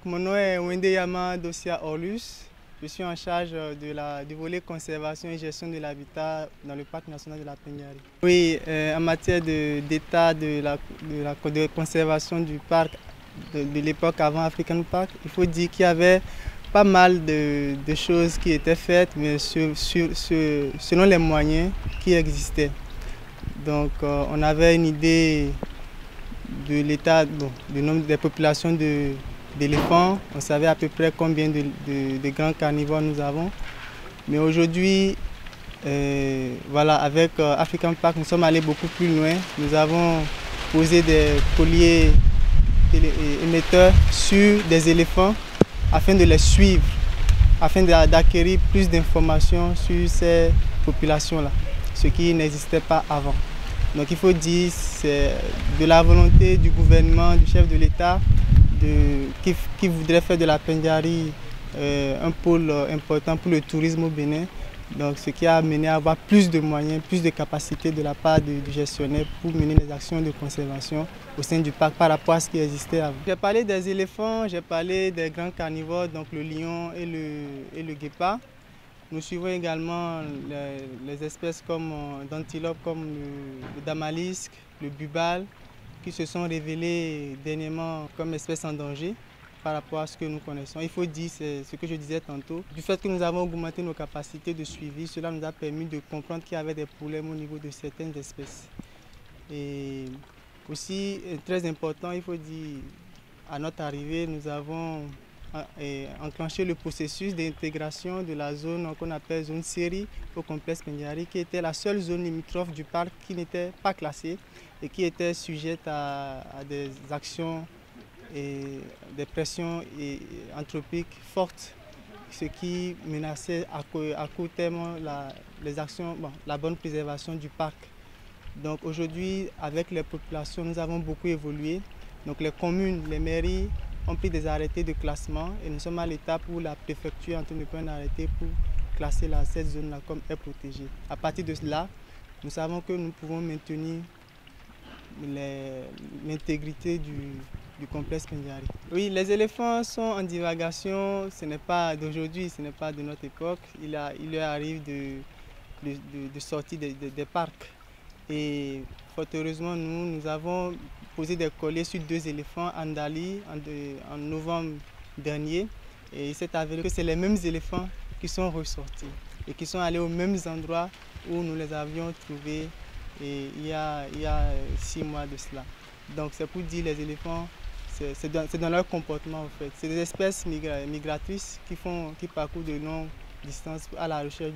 Mon nom est Wendeyama Dosia Orlus. Je suis en charge du volet conservation et gestion de l'habitat dans le parc national de la Pendiari. Oui, en matière d'état de conservation du parc de l'époque avant African Park, il faut dire qu'il y avait pas mal de choses qui étaient faites, mais selon les moyens qui existaient. Donc on avait une idée de l'état, du nombre des populations d'éléphants, on savait à peu près combien de grands carnivores nous avons. Mais aujourd'hui, voilà, avec African Park, nous sommes allés beaucoup plus loin. Nous avons posé des colliers émetteurs sur des éléphants afin de les suivre, afin d'acquérir plus d'informations sur ces populations-là, ce qui n'existait pas avant. Donc il faut dire que c'est de la volonté du gouvernement, du chef de l'État, qui voudrait faire de la Pendiari un pôle important pour le tourisme au Bénin. Donc, ce qui a amené à avoir plus de moyens, plus de capacités de la part du gestionnaire pour mener des actions de conservation au sein du parc par rapport à ce qui existait avant. J'ai parlé des éléphants, j'ai parlé des grands carnivores, donc le lion et le guépard. Nous suivons également les espèces d'antilopes comme le damalisque, le bubal, qui se sont révélées dernièrement comme espèces en danger par rapport à ce que nous connaissons. Il faut dire, c'est ce que je disais tantôt, du fait que nous avons augmenté nos capacités de suivi, cela nous a permis de comprendre qu'il y avait des problèmes au niveau de certaines espèces. Et aussi, très important, il faut dire, à notre arrivée, nous avons enclenché le processus d'intégration de la zone qu'on appelle zone série au complexe Pendiari, qui était la seule zone limitrophe du parc qui n'était pas classée et qui était sujette à des actions et des pressions anthropiques fortes, ce qui menaçait à court terme la bonne préservation du parc. Donc aujourd'hui, avec les populations, nous avons beaucoup évolué. Donc les communes, les mairies ont pris des arrêtés de classement et nous sommes à l'étape où la préfecture est en train de prendre un arrêté pour classer cette zone-là comme aire protégée. À partir de cela, nous savons que nous pouvons maintenir l'intégrité du complexe Pendiari. Oui, les éléphants sont en divagation, ce n'est pas d'aujourd'hui, ce n'est pas de notre époque. Il leur arrive de sortir des parcs. Et fort heureusement, nous avons posé des colliers sur 2 éléphants en Dali en novembre dernier. Et il s'est avéré que c'est les mêmes éléphants qui sont ressortis et qui sont allés aux mêmes endroits où nous les avions trouvés il y a 6 mois de cela. Donc c'est pour dire les éléphants, c'est dans leur comportement en fait. C'est des espèces migratrices qui parcourent de longues distances à la recherche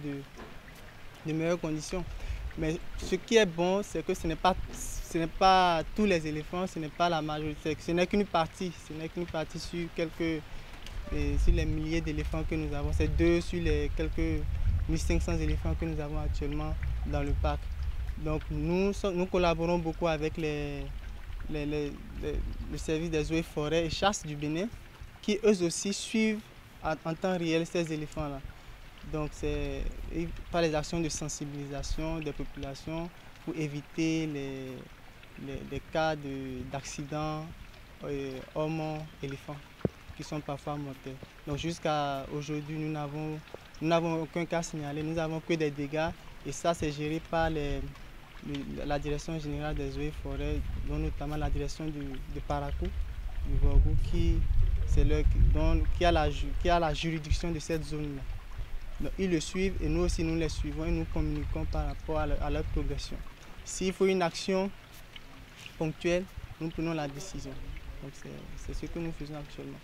de meilleures conditions. Mais ce qui est bon, c'est que ce n'est pas tous les éléphants, ce n'est pas la majorité, ce n'est qu'une partie sur les milliers d'éléphants que nous avons. C'est 2 sur les quelques 1500 éléphants que nous avons actuellement dans le parc. Donc nous collaborons beaucoup avec le service des eaux et forêts et chasse du Bénin, qui eux aussi suivent en temps réel ces éléphants-là. Donc c'est par les actions de sensibilisation des populations pour éviter les cas d'accidents homme-éléphant qui sont parfois mortels. Donc jusqu'à aujourd'hui, nous n'avons aucun cas signalé, nous n'avons que des dégâts et ça c'est géré par la direction générale des eaux et forêts, dont notamment la direction de Parakou, du Vorgou, qui a la juridiction de cette zone-là. Donc, ils le suivent et nous aussi nous les suivons et nous communiquons par rapport à leur progression. S'il faut une action ponctuelle, nous prenons la décision. Donc c'est ce que nous faisons actuellement.